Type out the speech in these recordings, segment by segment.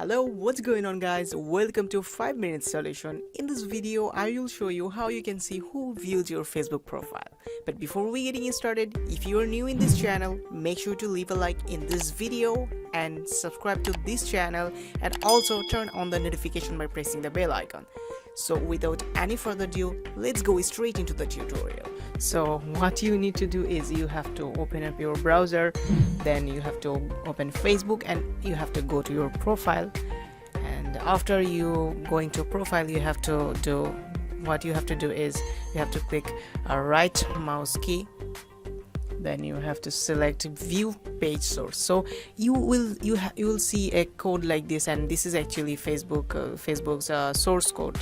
Hello, what's going on guys? Welcome to 5 Minutes Solution. In this video, I will show you how you can see who views your Facebook profile. But before we getting started, if you are new in this channel, make sure to leave a like in this video and subscribe to this channel and also turn on the notification by pressing the bell icon. So without any further ado, let's go straight into the tutorial. So what you need to do is you have to open up your browser, then you have to open Facebook and you have to go to your profile, and after you going to profile you have to do what you have to do is you have to click a right mouse key, then you have to select view page source. So you will see a code like this, and this is actually Facebook's source code.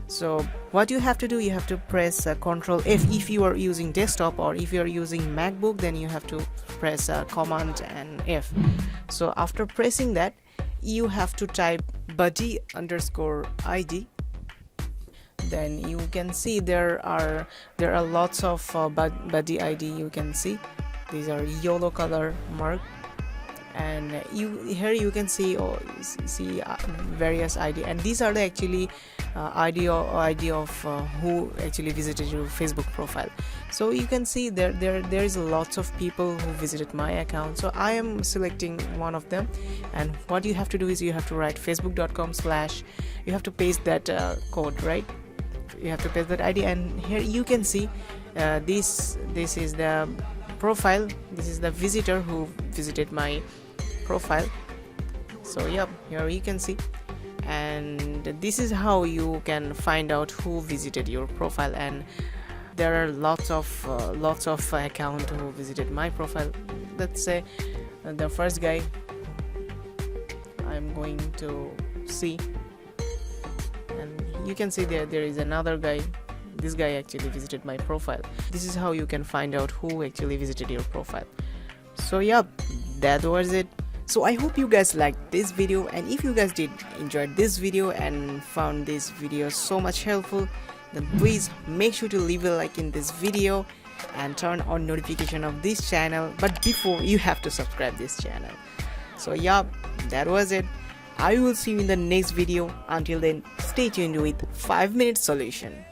So what you have to do, you have to press Ctrl F if you are using desktop, or if you are using MacBook then you have to press Command and F. So after pressing that, you have to type buddy_id. Then you can see there are lots of buddy ID. You can see these are yellow color mark, and here you can see various ID, and these are the actually ID of who actually visited your Facebook profile. So you can see there is lots of people who visited my account, so I am selecting one of them. And what you have to do is you have to write facebook.com/ you have to paste that code, right? You have to paste that ID, and here you can see this is the profile, this is the visitor who visited my profile. So yep, here you can see, and this is how you can find out who visited your profile. And there are lots of account who visited my profile. Let's say the first guy I'm going to see, and you can see there is another guy. This guy actually visited my profile. This is how you can find out who actually visited your profile. So yep, that was it. So I hope you guys liked this video, and if you guys did enjoy this video and found this video so much helpful, then please make sure to leave a like in this video and turn on notification of this channel. But before, you have to subscribe this channel. So yeah, that was it. I will see you in the next video. Until then, stay tuned with 5 Minute Solution.